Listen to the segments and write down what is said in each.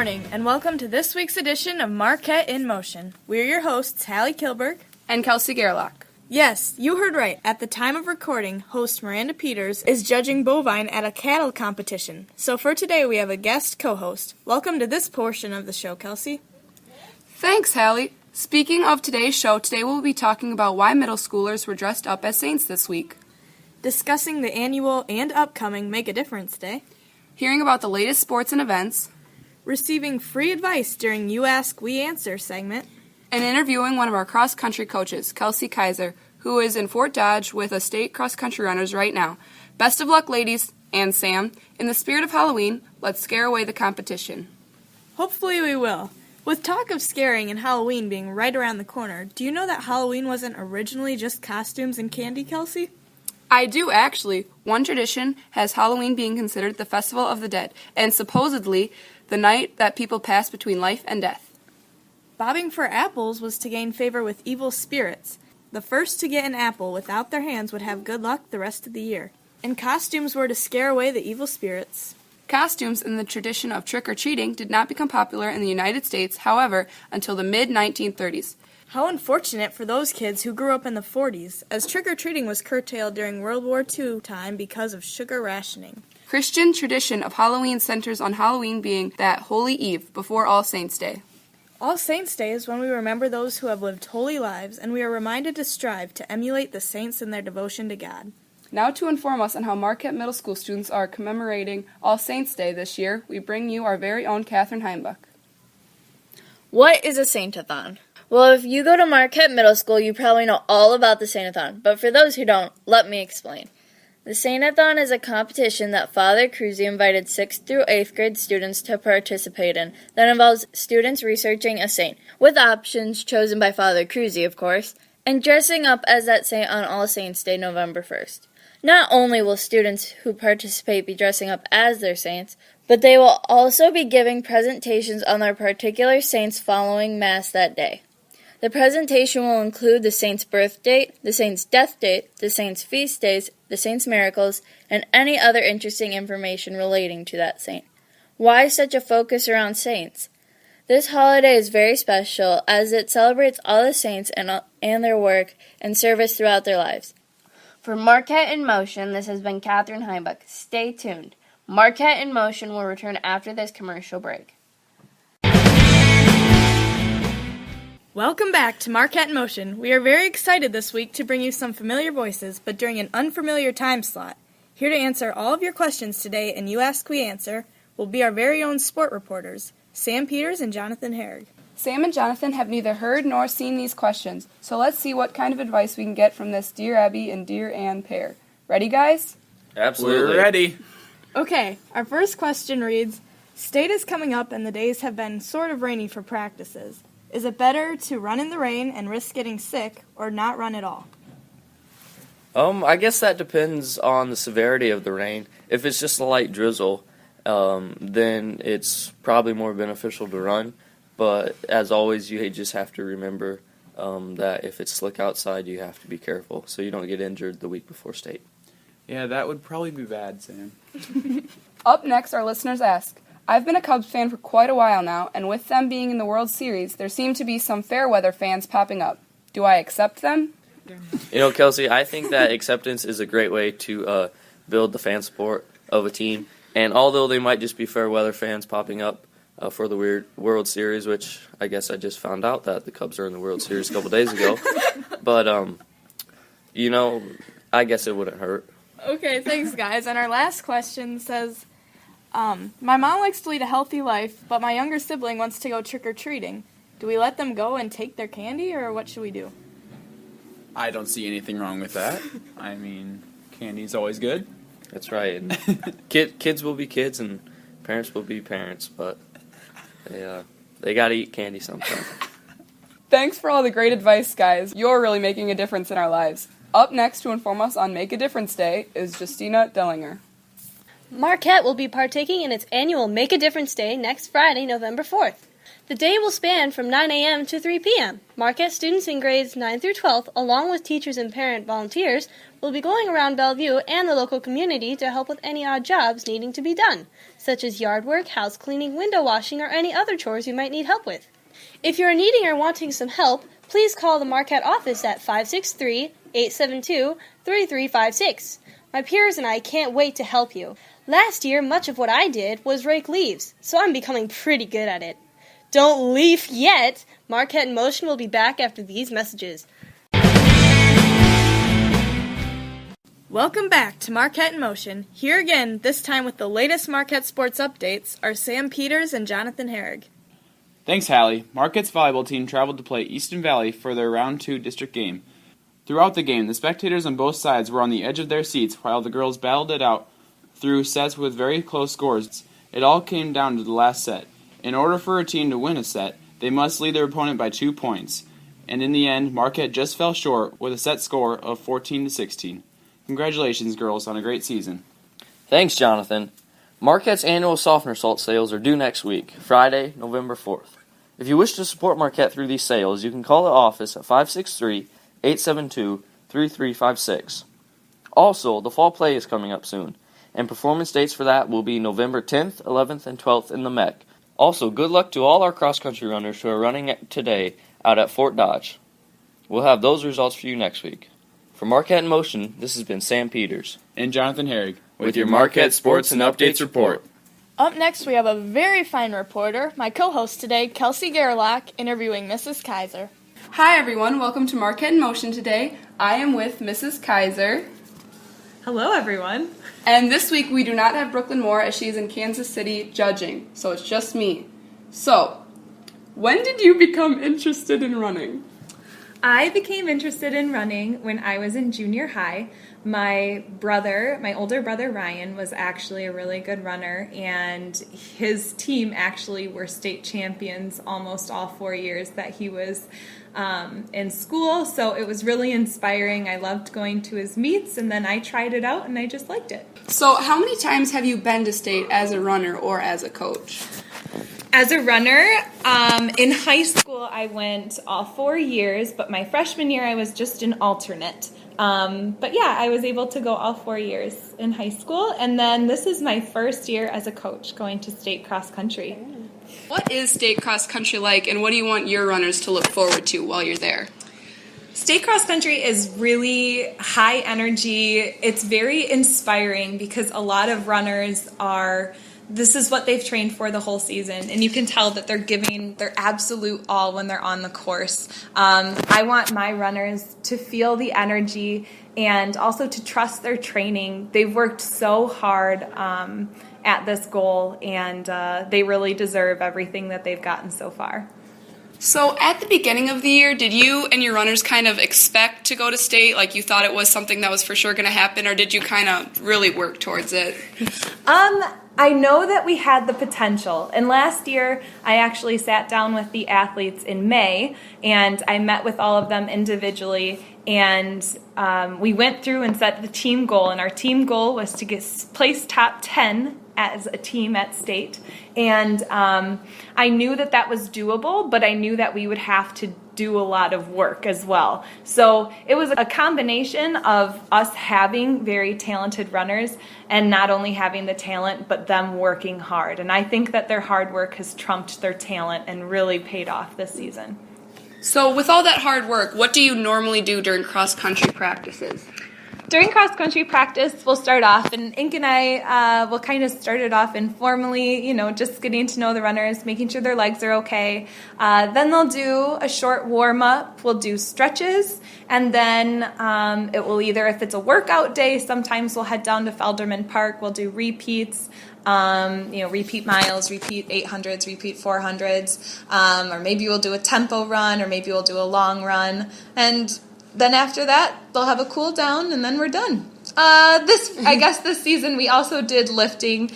morning, and welcome to this week's edition of Marquette in Motion. We're your hosts, Hallie Kilberg and Kelsey Gerlach. Yes, you heard right. At the time of recording, host Miranda Peters is judging bovine at a cattle competition. So for today, we have a guest co-host. Welcome to this portion of the show, Kelsey. Thanks, Hallie. Speaking of today's show, today we'll be talking about why middle schoolers were dressed up as saints this week. Discussing the annual and upcoming Make a Difference Day. Hearing about the latest sports and events. Receiving free advice during You Ask, We Answer segment. And interviewing one of our cross-country coaches, Kelsey Kaiser, who is in Fort Dodge with a state cross-country runners right now. Best of luck, ladies, and Sam. In the spirit of Halloween, let's scare away the competition. Hopefully we will. With talk of scaring and Halloween being right around the corner, do you know that Halloween wasn't originally just costumes and candy, Kelsey? I do, actually. One tradition has Halloween being considered the Festival of the Dead, and supposedly the night that people pass between life and death. Bobbing for apples was to gain favor with evil spirits. The first to get an apple without their hands would have good luck the rest of the year. And costumes were to scare away the evil spirits. Costumes in the tradition of trick-or-treating did not become popular in the United States, however, until the mid-1930s. How unfortunate for those kids who grew up in the 40s, as trick-or-treating was curtailed during World War II time because of sugar rationing. Christian tradition of Halloween centers on Halloween being that Holy Eve before All Saints' Day. All Saints' Day is when we remember those who have lived holy lives, and we are reminded to strive to emulate the saints in their devotion to God. Now to inform us on how Marquette Middle School students are commemorating All Saints' Day this year, we bring you our very own Catherine Heimbach. What is a Saint-a-thon? Well, if you go to Marquette Middle School, you probably know all about the Saint-a-thon, but for those who don't, let me explain. The Saint-a-thon is a competition that Father Cruzy invited 6th through 8th grade students to participate in that involves students researching a saint, with options chosen by Father Cruzy, of course, and dressing up as that saint on All Saints' Day, November 1st. Not only will students who participate be dressing up as their saints, but they will also be giving presentations on their particular saints following Mass that day. The presentation will include the saint's birth date, the saint's death date, the saint's feast days, the saint's miracles, and any other interesting information relating to that saint. Why such a focus around saints? This holiday is very special as it celebrates all the saints and their work and service throughout their lives. For Marquette in Motion, this has been Catherine Heimbach. Stay tuned. Marquette in Motion will return after this commercial break. Welcome back to Marquette in Motion. We are very excited this week to bring you some familiar voices, but during an unfamiliar time slot. Here to answer all of your questions today in You Ask, We Answer will be our very own sport reporters, Sam Peters and Jonathan Herrig. Sam and Jonathan have neither heard nor seen these questions, so let's see what kind of advice we can get from this Dear Abby and Dear Ann pair. Ready, guys? Absolutely. We're ready. Okay, our first question reads, State is coming up and the days have been sort of rainy for practices. Is it better to run in the rain and risk getting sick or not run at all? I guess that depends on the severity of the rain. If it's just a light drizzle, then it's probably more beneficial to run. But as always, you just have to remember that if it's slick outside, you have to be careful so you don't get injured the week before state. Yeah, that would probably be bad, Sam. Up next, our listeners ask, I've been a Cubs fan for quite a while now, and with them being in the World Series, there seem to be some fair weather fans popping up. Do I accept them? You know, Kelsey, I think that acceptance is a great way to build the fan support of a team. And although they might just be fair weather fans popping up for the World Series, which I guess I just found out that the Cubs are in the World Series a couple days ago. But, I guess it wouldn't hurt. Okay, thanks, guys. And our last question says, my mom likes to lead a healthy life, but my younger sibling wants to go trick-or-treating. Do we let them go and take their candy, or what should we do? I don't see anything wrong with that. I mean, candy's always good. That's right. And kids will be kids, and parents will be parents, but they got to eat candy sometime. Thanks for all the great advice, guys. You're really making a difference in our lives. Up next to inform us on Make a Difference Day is Justina Dellinger. Marquette will be partaking in its annual Make a Difference Day next Friday, November 4th. The day will span from 9 a.m. to 3 p.m. Marquette students in grades 9 through 12, along with teachers and parent volunteers, will be going around Bellevue and the local community to help with any odd jobs needing to be done, such as yard work, house cleaning, window washing, or any other chores you might need help with. If you are needing or wanting some help, please call the Marquette office at 563-872-3356. My peers and I can't wait to help you. Last year, much of what I did was rake leaves, so I'm becoming pretty good at it. Don't leave yet! Marquette in Motion will be back after these messages. Welcome back to Marquette in Motion. Here again, this time with the latest Marquette sports updates, are Sam Peters and Jonathan Herrig. Thanks, Hallie. Marquette's volleyball team traveled to play Easton Valley for their Round 2 district game. Throughout the game, the spectators on both sides were on the edge of their seats while the girls battled it out through sets with very close scores. It all came down to the last set. In order for a team to win a set, they must lead their opponent by 2 points. And in the end, Marquette just fell short with a set score of 14-16. Congratulations, girls, on a great season. Thanks, Jonathan. Marquette's annual softener salt sales are due next week, Friday, November 4th. If you wish to support Marquette through these sales, you can call the office at 563-872-3356. Also, the fall play is coming up soon, and performance dates for that will be November 10th, 11th, and 12th in the MEC. Also, good luck to all our cross-country runners who are running today out at Fort Dodge. We'll have those results for you next week. For Marquette in Motion, this has been Sam Peters. And Jonathan Herrig with your Marquette Sports and Updates report. Up next, we have a very fine reporter, my co-host today, Kelsey Gerlach, interviewing Mrs. Kaiser. Hi everyone, welcome to Marquette in Motion today. I am with Mrs. Kaiser. Hello everyone. And this week we do not have Brooklyn Moore as she is in Kansas City judging, so it's just me. So, when did you become interested in running? I became interested in running when I was in junior high. My older brother Ryan, was actually a really good runner, and his team actually were state champions almost all 4 years that he was in school, so it was really inspiring. I loved going to his meets, and then I tried it out, and I just liked it. So how many times have you been to state as a runner or as a coach? As a runner, in high school I went all 4 years, but my freshman year I was just an alternate. But yeah, I was able to go all 4 years in high school, and then this is my first year as a coach going to state cross country. What is state cross country like, and what do you want your runners to look forward to while you're there? State cross country is really high energy. It's very inspiring because a lot of runners this is what they've trained for the whole season, and you can tell that they're giving their absolute all when they're on the course. I want my runners to feel the energy and also to trust their training. They've worked so hard at this goal, and they really deserve everything that they've gotten so far. So at the beginning of the year, did you and your runners kind of expect to go to state, like you thought it was something that was for sure going to happen, or did you kind of really work towards it? I know that we had the potential, and last year I actually sat down with the athletes in May, and I met with all of them individually, and we went through and set the team goal, and our team goal was to place top 10 as a team at state, and I knew that was doable, but I knew that we would have to do a lot of work as well. So it was a combination of us having very talented runners and not only having the talent, but them working hard. And I think that their hard work has trumped their talent and really paid off this season. So with all that hard work, what do you normally do during cross-country practices? During cross-country practice, we'll start off, and Ink and I will kind of start it off informally, just getting to know the runners, making sure their legs are okay. Then they'll do a short warm-up. We'll do stretches, and then it will either, if it's a workout day, sometimes we'll head down to Felderman Park. We'll do repeats. Repeat miles, repeat 800s, repeat 400s, or maybe we'll do a tempo run, or maybe we'll do a long run, and then after that, they'll have a cool down, and then we're done. This season we also did lifting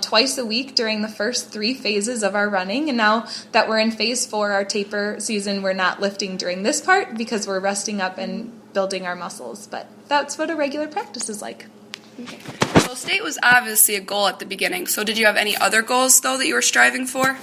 twice a week during the first 3 phases of our running, and now that we're in phase 4, our taper season, we're not lifting during this part because we're resting up and building our muscles, but that's what a regular practice is like. Okay. So state was obviously a goal at the beginning, so did you have any other goals, though, that you were striving for?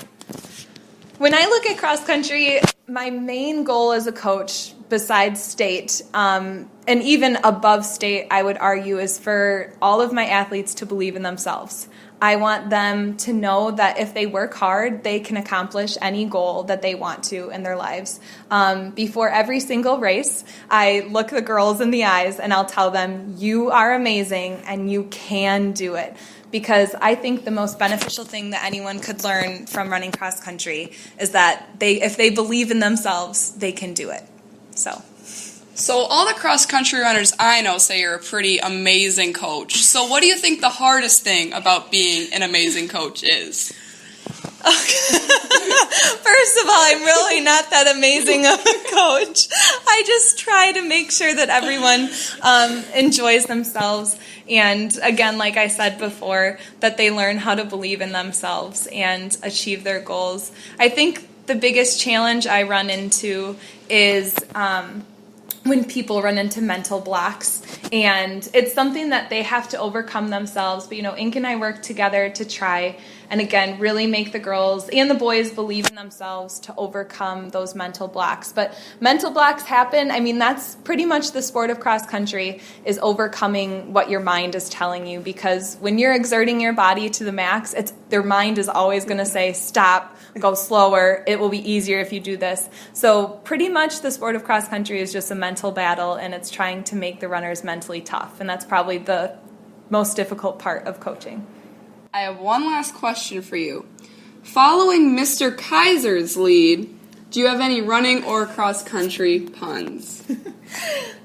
When I look at cross country, my main goal as a coach, besides state, and even above state, I would argue, is for all of my athletes to believe in themselves. I want them to know that if they work hard, they can accomplish any goal that they want to in their lives. Before every single race, I look the girls in the eyes and I'll tell them, you are amazing and you can do it. Because I think the most beneficial thing that anyone could learn from running cross country is that if they believe in themselves, they can do it. So all the cross-country runners I know say you're a pretty amazing coach. So what do you think the hardest thing about being an amazing coach is? First of all, I'm really not that amazing of a coach. I just try to make sure that everyone enjoys themselves. And again, like I said before, that they learn how to believe in themselves and achieve their goals. I think the biggest challenge I run into is when people run into mental blocks, and it's something that they have to overcome themselves. But Ink and I work together to try and again really make the girls and the boys believe in themselves to overcome those mental blocks. But mental blocks happen. I mean, that's pretty much the sport of cross country, is overcoming what your mind is telling you, because when you're exerting your body to the max, their mind is always going to say stop, go slower, it will be easier if you do this. So pretty much the sport of cross country is just a mental battle, and it's trying to make the runners mentally tough, and that's probably the most difficult part of coaching. I have one last question for you. Following Mr. Kaiser's lead, do you have any running or cross-country puns?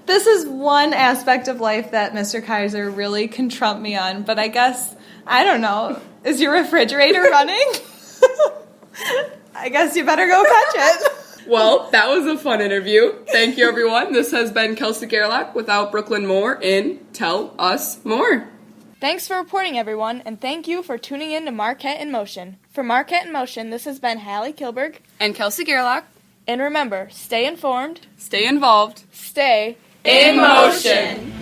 This is one aspect of life that Mr. Kaiser really can trump me on, but I guess, I don't know, is your refrigerator running? I guess you better go catch it. Well, that was a fun interview. Thank you, everyone. This has been Kelsey Gerlach without Brooklyn Moore in Tell Us More. Thanks for reporting, everyone, and thank you for tuning in to Marquette in Motion. For Marquette in Motion, this has been Hallie Kilberg And Kelsey Gerlach. And remember, stay informed, Stay involved. stay In motion.